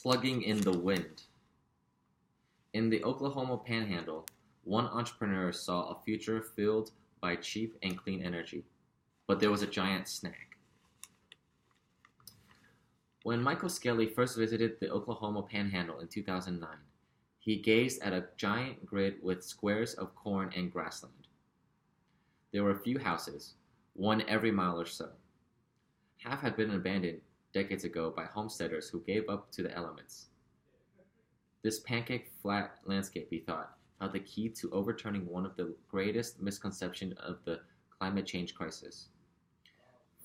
Plugging in the wind. In the Oklahoma Panhandle, one entrepreneur saw a future filled by cheap and clean energy, but there was a giant snag. When Michael Skelly first visited the Oklahoma Panhandle in 2009, he gazed at a giant grid with squares of corn and grassland. There were few houses, one every mile or so. Half had been abandoned decades ago by homesteaders who gave up to the elements. This pancake flat landscape, he thought, held the key to overturning one of the greatest misconceptions of the climate change crisis.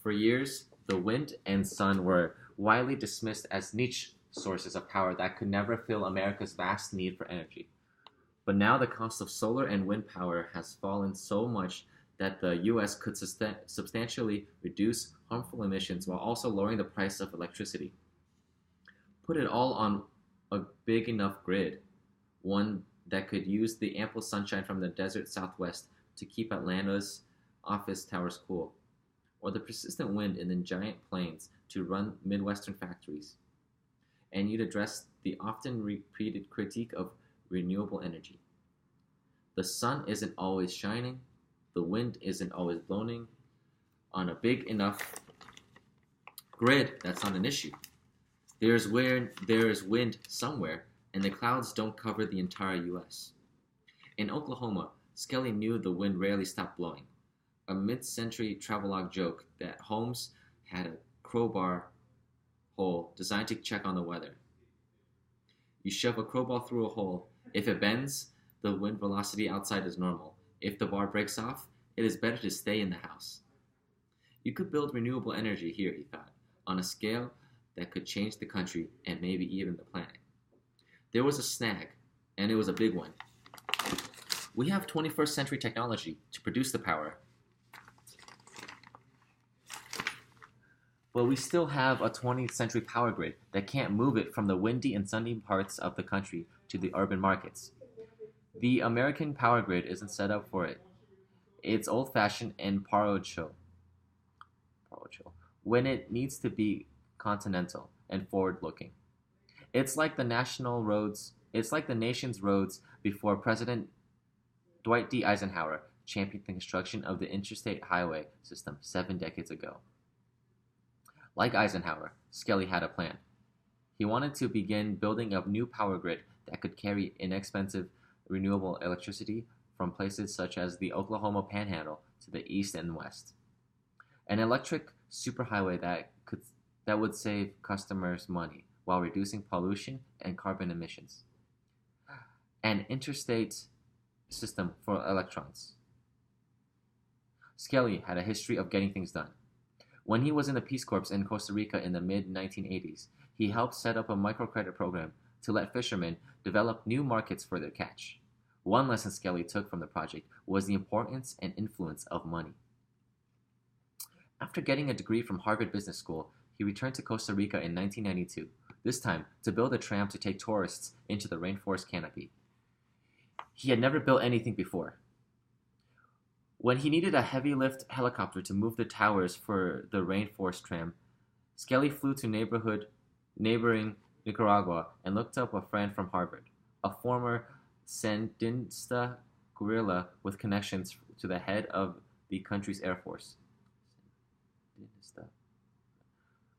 For years, the wind and sun were widely dismissed as niche sources of power that could never fill America's vast need for energy. But now the cost of solar and wind power has fallen so much that the U.S. could substantially reduce harmful emissions while also lowering the price of electricity. Put it all on a big enough grid, one that could use the ample sunshine from the desert southwest to keep Atlanta's office towers cool, or the persistent wind in the giant plains to run Midwestern factories. And you'd address the often repeated critique of renewable energy. The sun isn't always shining, the wind isn't always blowing. On a big enough grid, that's not an issue. There is wind somewhere, and the clouds don't cover the entire U.S. In Oklahoma, Skelly knew the wind rarely stopped blowing. A mid-century travelogue joke that Holmes had a crowbar hole designed to check on the weather. You shove a crowbar through a hole. If it bends, the wind velocity outside is normal. If the bar breaks off, it is better to stay in the house. You could build renewable energy here, he thought, on a scale that could change the country and maybe even the planet. There was a snag, and it was a big one. We have 21st century technology to produce the power, but we still have a 20th century power grid that can't move it from the windy and sunny parts of the country to the urban markets. The American power grid isn't set up for it. It's old-fashioned and parochial when it needs to be continental and forward-looking. It's like the nation's roads before President Dwight D. Eisenhower championed the construction of the interstate highway system 7 decades ago. Like Eisenhower, Skelly had a plan. He wanted to begin building a new power grid that could carry inexpensive renewable electricity from places such as the Oklahoma Panhandle to the east and west. An electric superhighway that would save customers money while reducing pollution and carbon emissions. An interstate system for electrons. Skelly had a history of getting things done. When he was in the Peace Corps in Costa Rica in the mid-1980s, he helped set up a microcredit program to let fishermen develop new markets for their catch. One lesson Skelly took from the project was the importance and influence of money. After getting a degree from Harvard Business School, he returned to Costa Rica in 1992, this time to build a tram to take tourists into the rainforest canopy. He had never built anything before. When he needed a heavy-lift helicopter to move the towers for the rainforest tram, Skelly flew to neighboring Nicaragua and looked up a friend from Harvard, a former Sandinista guerrilla with connections to the head of the country's Air Force,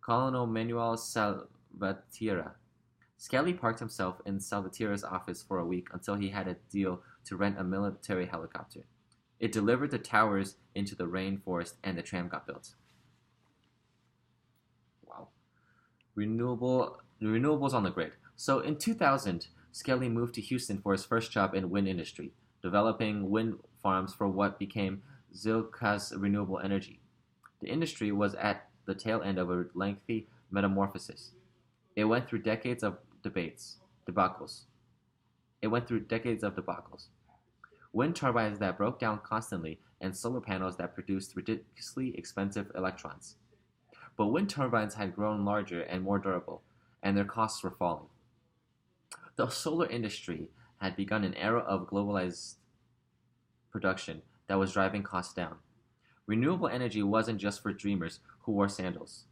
Colonel Manuel Salvatierra. Skelly parked himself in Salvatierra's office for a week until he had a deal to rent a military helicopter. It delivered the towers into the rainforest and the tram got built. Wow. Renewables on the grid. So in 2000, Skelly moved to Houston for his first job in wind industry, developing wind farms for what became Zilkh's renewable energy. The industry was at the tail end of a lengthy metamorphosis. It went through decades of debacles. Wind turbines that broke down constantly, and solar panels that produced ridiculously expensive electrons. But wind turbines had grown larger and more durable, and their costs were falling. The solar industry had begun an era of globalized production that was driving costs down. Renewable energy wasn't just for dreamers who wore sandals.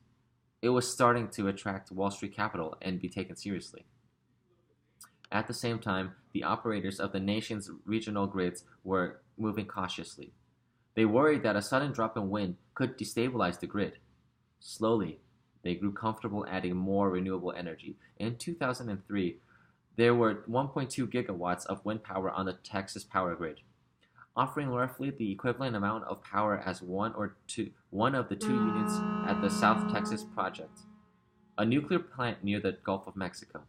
it was starting to attract Wall Street capital and be taken seriously. At the same time, the operators of the nation's regional grids were moving cautiously. They worried that a sudden drop in wind could destabilize the grid. Slowly, they grew comfortable adding more renewable energy. In 2003, there were 1.2 gigawatts of wind power on the Texas power grid, offering roughly the equivalent amount of power as one of the two units at the South Texas project, a nuclear plant near the Gulf of Mexico.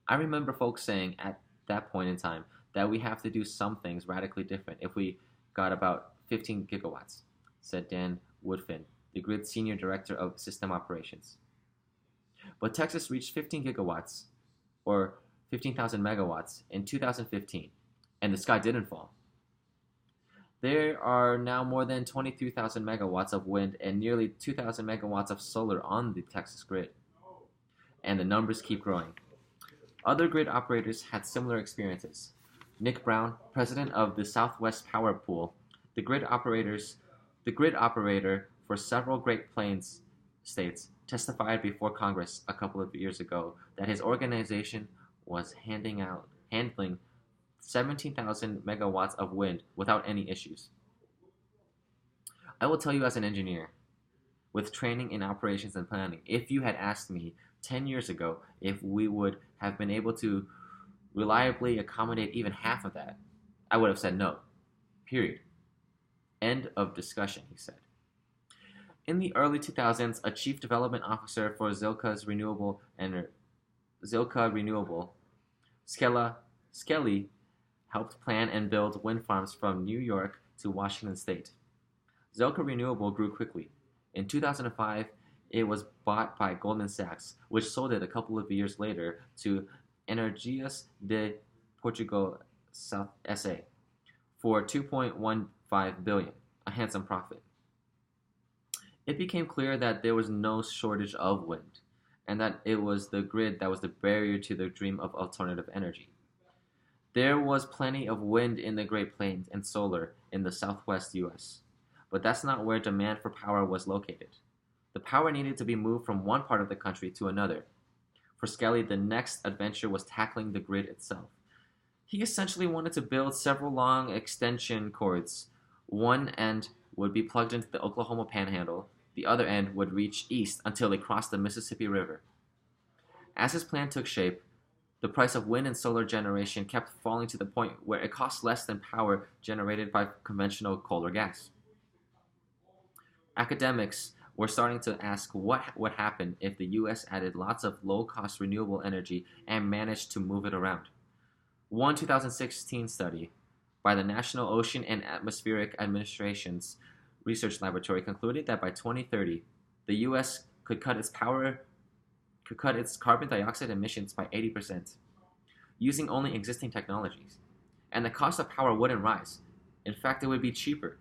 I remember folks saying at that point in time that we have to do some things radically different if we got about 15 gigawatts, said Dan Woodfin, the grid senior director of system operations. But Texas reached 15 gigawatts, or 15,000 megawatts, in 2015, and the sky didn't fall. There are now more than 23,000 megawatts of wind and nearly 2,000 megawatts of solar on the Texas grid, and the numbers keep growing. Other grid operators had similar experiences. Nick Brown, president of the Southwest Power Pool, the grid operator for several Great Plains states, testified before Congress a couple of years ago that his organization was handling 17,000 megawatts of wind without any issues. I will tell you as an engineer, with training in operations and planning, if you had asked me 10 years ago if we would have been able to reliably accommodate even half of that, I would have said no. Period. End of discussion, he said. In the early 2000s, a chief development officer for Zilka Renewable, Skelly, helped plan and build wind farms from New York to Washington State. Zilka Renewable grew quickly. In 2005, it was bought by Goldman Sachs, which sold it a couple of years later to Energias de Portugal SA for $2.15 billion, a handsome profit. It became clear that there was no shortage of wind, and that it was the grid that was the barrier to the dream of alternative energy. There was plenty of wind in the Great Plains and solar in the southwest U.S., but that's not where demand for power was located. The power needed to be moved from one part of the country to another. For Skelly, the next adventure was tackling the grid itself. He essentially wanted to build several long extension cords. One end would be plugged into the Oklahoma Panhandle. The other end would reach east until it crossed the Mississippi River. As his plan took shape, the price of wind and solar generation kept falling to the point where it cost less than power generated by conventional coal or gas. Academics were starting to ask what would happen if the U.S. added lots of low-cost renewable energy and managed to move it around. One 2016 study by the National Ocean and Atmospheric Administration's research laboratory concluded that by 2030, the U.S. could cut its carbon dioxide emissions by 80%, using only existing technologies, and the cost of power wouldn't rise. In fact, it would be cheaper.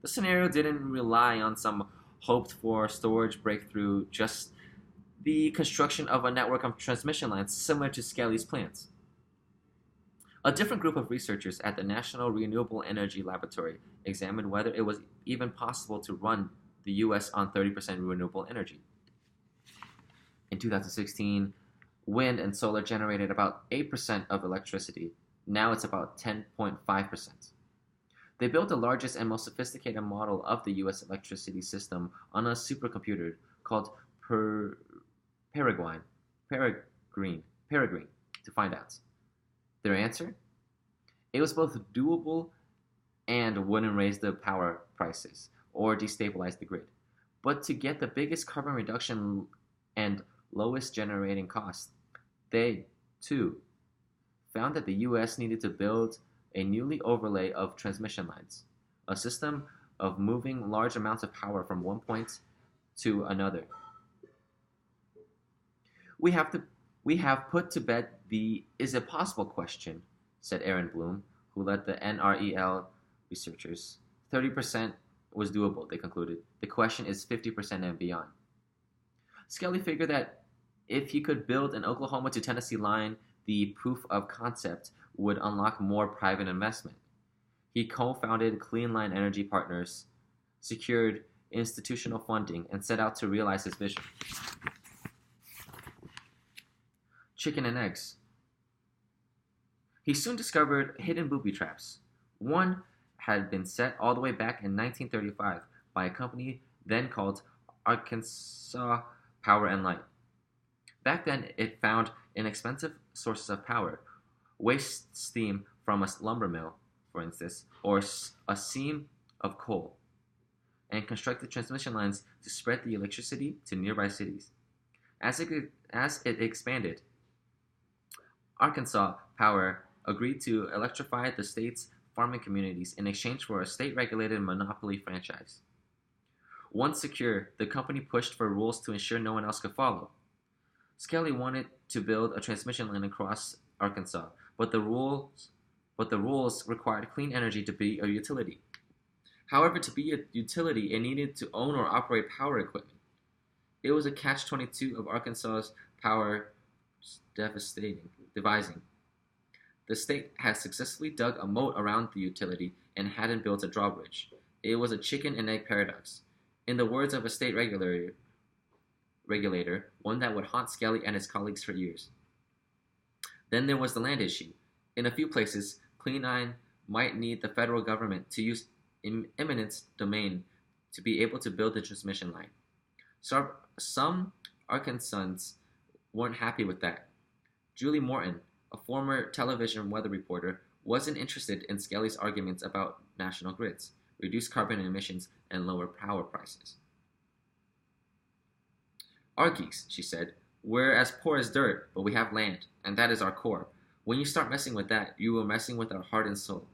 The scenario didn't rely on some hoped-for storage breakthrough, just the construction of a network of transmission lines similar to Skelly's plans. A different group of researchers at the National Renewable Energy Laboratory examined whether it was even possible to run the U.S. on 30% renewable energy. In 2016, wind and solar generated about 8% of electricity. Now it's about 10.5%. They built the largest and most sophisticated model of the U.S. electricity system on a supercomputer called Peregrine to find out. Their answer? It was both doable and wouldn't raise the power prices or destabilize the grid. But to get the biggest carbon reduction and lowest generating cost, they, too, found that the U.S. needed to build a newly overlay of transmission lines, a system of moving large amounts of power from one point to another. We have put to bed the "is it possible" question, said Aaron Bloom, who led the NREL researchers. 30% was doable, they concluded. The question is 50% and beyond. Skelly figured that if he could build an Oklahoma to Tennessee line, the proof of concept would unlock more private investment. He co-founded Clean Line Energy Partners, secured institutional funding and set out to realize his vision. Chicken and eggs. He soon discovered hidden booby traps. One had been set all the way back in 1935 by a company then called Arkansas Power and Light. Back then, it found inexpensive sources of power, waste steam from a lumber mill, for instance, or a seam of coal, and constructed transmission lines to spread the electricity to nearby cities. As it expanded, Arkansas Power agreed to electrify the state's farming communities in exchange for a state-regulated monopoly franchise. Once secure, the company pushed for rules to ensure no one else could follow. Skelly wanted to build a transmission line across Arkansas, but the rules required clean energy to be a utility. However, to be a utility, it needed to own or operate power equipment. It was a catch-22 of Arkansas's power devising. The state had successfully dug a moat around the utility and hadn't built a drawbridge. It was a chicken and egg paradox. In the words of a state regulator, one that would haunt Skelly and his colleagues for years. Then there was the land issue. In a few places, Clean Line might need the federal government to use eminent domain to be able to build the transmission line. So, some Arkansans weren't happy with that. Julie Morton, a former television weather reporter, wasn't interested in Skelly's arguments about national grids, reduced carbon emissions, and lower power prices. "Our geese," she said, "we're as poor as dirt, but we have land, and that is our core. When you start messing with that, you are messing with our heart and soul."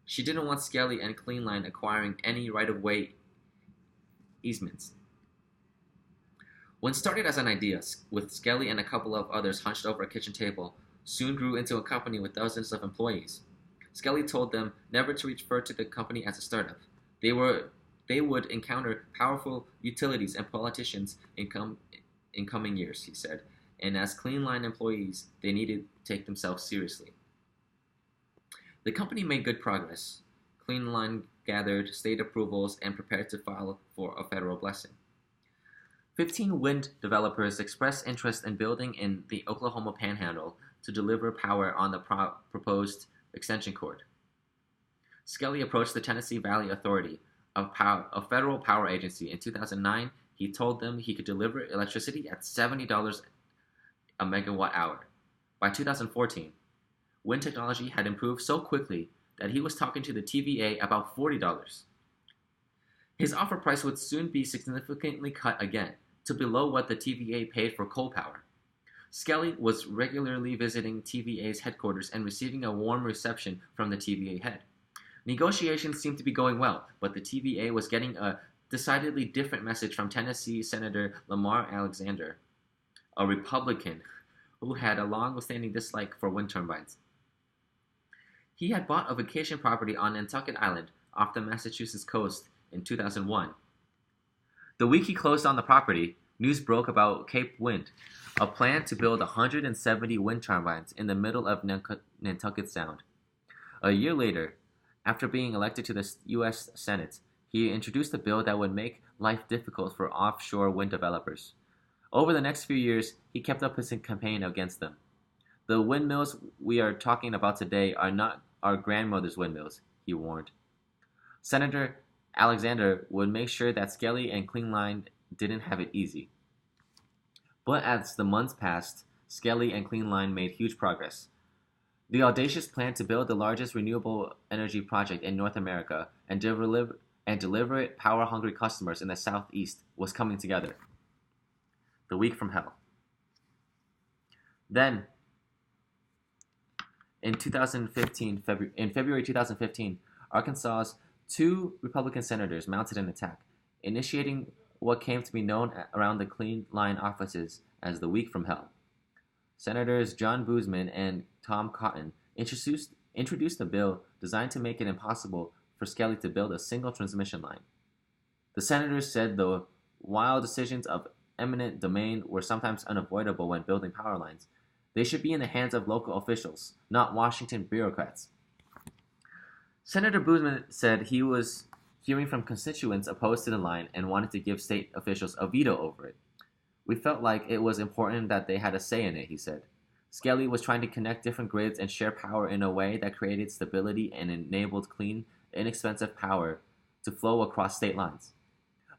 She didn't want Skelly and Clean Line acquiring any right-of-way easements. What started as an idea, with Skelly and a couple of others hunched over a kitchen table, soon grew into a company with dozens of employees. Skelly told them never to refer to the company as a startup. They would encounter powerful utilities and politicians in coming years, he said, and as Clean Line employees, they needed to take themselves seriously. The company made good progress. Clean Line gathered state approvals and prepared to file for a federal blessing. 15 wind developers expressed interest in building in the Oklahoma Panhandle to deliver power on the proposed extension cord. Skelly approached the Tennessee Valley Authority, a federal power agency. In 2009, he told them he could deliver electricity at $70 a megawatt hour. By 2014, wind technology had improved so quickly that he was talking to the TVA about $40. His offer price would soon be significantly cut again, to below what the TVA paid for coal power. Skelly was regularly visiting TVA's headquarters and receiving a warm reception from the TVA head. Negotiations seemed to be going well, but the TVA was getting a decidedly different message from Tennessee Senator Lamar Alexander, a Republican who had a long-standing dislike for wind turbines. He had bought a vacation property on Nantucket Island off the Massachusetts coast in 2001. The week he closed on the property, news broke about Cape Wind, a plan to build 170 wind turbines in the middle of Nantucket Sound. A year later, after being elected to the U.S. Senate, he introduced a bill that would make life difficult for offshore wind developers. Over the next few years, he kept up his campaign against them. "The windmills we are talking about today are not our grandmother's windmills," he warned. Senator Alexander would make sure that Skelly and Clean Line didn't have it easy. But as the months passed, Skelly and Clean Line made huge progress. The audacious plan to build the largest renewable energy project in North America and deliver it power-hungry customers in the Southeast was coming together. The week from hell. Then, in February 2015, Arkansas's 2 Republican senators mounted an attack, initiating what came to be known around the Clean Line offices as the Week from Hell. Senators John Boozman and Tom Cotton introduced a bill designed to make it impossible for Skelly to build a single transmission line. The senators said the while decisions of eminent domain were sometimes unavoidable when building power lines, they should be in the hands of local officials, not Washington bureaucrats. Senator Boozman said he was hearing from constituents opposed to the line and wanted to give state officials a veto over it. We felt like it was important that they had a say in it, he said. Skelly was trying to connect different grids and share power in a way that created stability and enabled clean, inexpensive power to flow across state lines.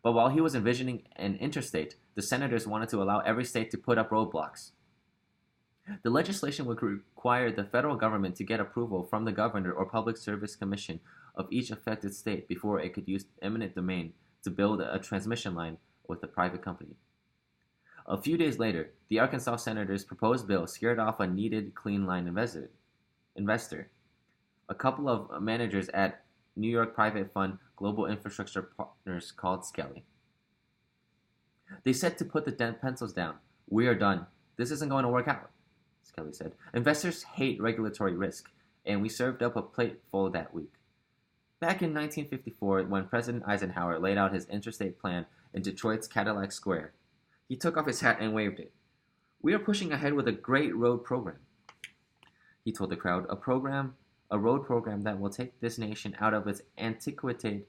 But while he was envisioning an interstate, the senators wanted to allow every state to put up roadblocks. The legislation would require the federal government to get approval from the governor or public service commission of each affected state before it could use eminent domain to build a transmission line with a private company. A few days later, the Arkansas senators' proposed bill scared off a needed clean line investor. A couple of managers at New York private fund Global Infrastructure Partners called Skelly. They said to put the pencils down. We are done. This isn't going to work out, Skelly said. Investors hate regulatory risk, and we served up a plate full that week. Back in 1954, when President Eisenhower laid out his interstate plan in Detroit's Cadillac Square, he took off his hat and waved it. We are pushing ahead with a great road program, he told the crowd, a road program that will take this nation out of its antiquated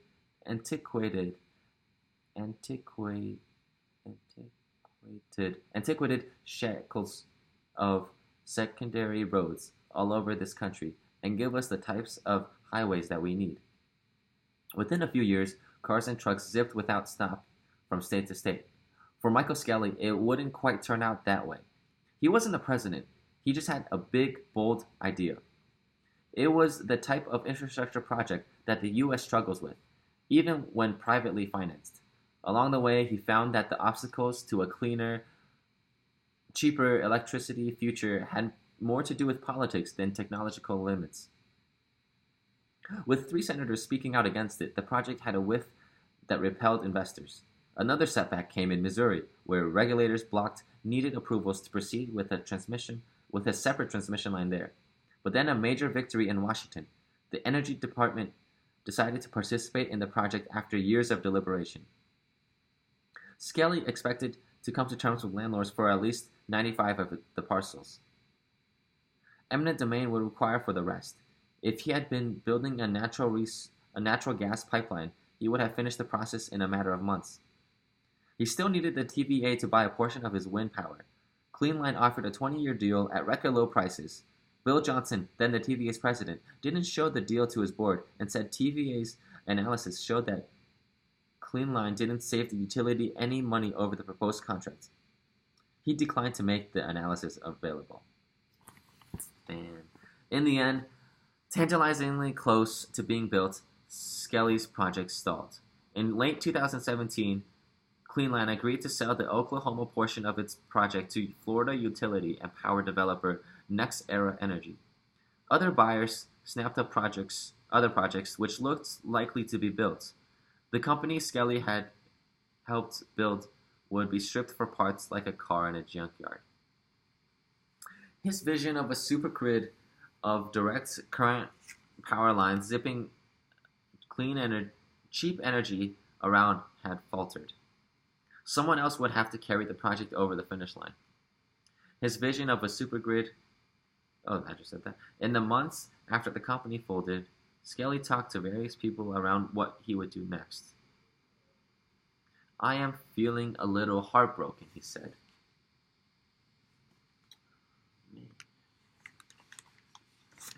shackles of secondary roads all over this country and give us the types of highways that we need. Within a few years, cars and trucks zipped without stop from state to state. For Michael Skelly, it wouldn't quite turn out that way. He wasn't the president. He just had a big, bold idea. It was the type of infrastructure project that the U.S. struggles with, even when privately financed. Along the way, he found that the obstacles to a cleaner, cheaper electricity future had more to do with politics than technological limits. With 3 senators speaking out against it, the project had a whiff that repelled investors. Another setback came in Missouri, where regulators blocked needed approvals to proceed with a separate transmission line there. But then a major victory in Washington. The Energy Department decided to participate in the project after years of deliberation. Skelly expected to come to terms with landlords for at least 95 of the parcels. Eminent domain would require for the rest. If he had been building a natural gas pipeline, he would have finished the process in a matter of months. He still needed the TVA to buy a portion of his wind power. Cleanline offered a 20-year deal at record low prices. Bill Johnson, then the TVA's president, didn't show the deal to his board and said TVA's analysis showed that Cleanline didn't save the utility any money over the proposed contract. He declined to make the analysis available. And in the end, tantalizingly close to being built, Skelly's project stalled. In late 2017, Cleanline agreed to sell the Oklahoma portion of its project to Florida utility and power developer NextEra Energy. Other buyers snapped up other projects which looked likely to be built. The company Skelly had helped build would be stripped for parts like a car in a junkyard. His vision of a supergrid of direct current power lines zipping cheap energy around had faltered. Someone else would have to carry the project over the finish line. His vision of a supergrid... I just said that. In the months after the company folded, Skelly talked to various people around what he would do next. I am feeling a little heartbroken, he said.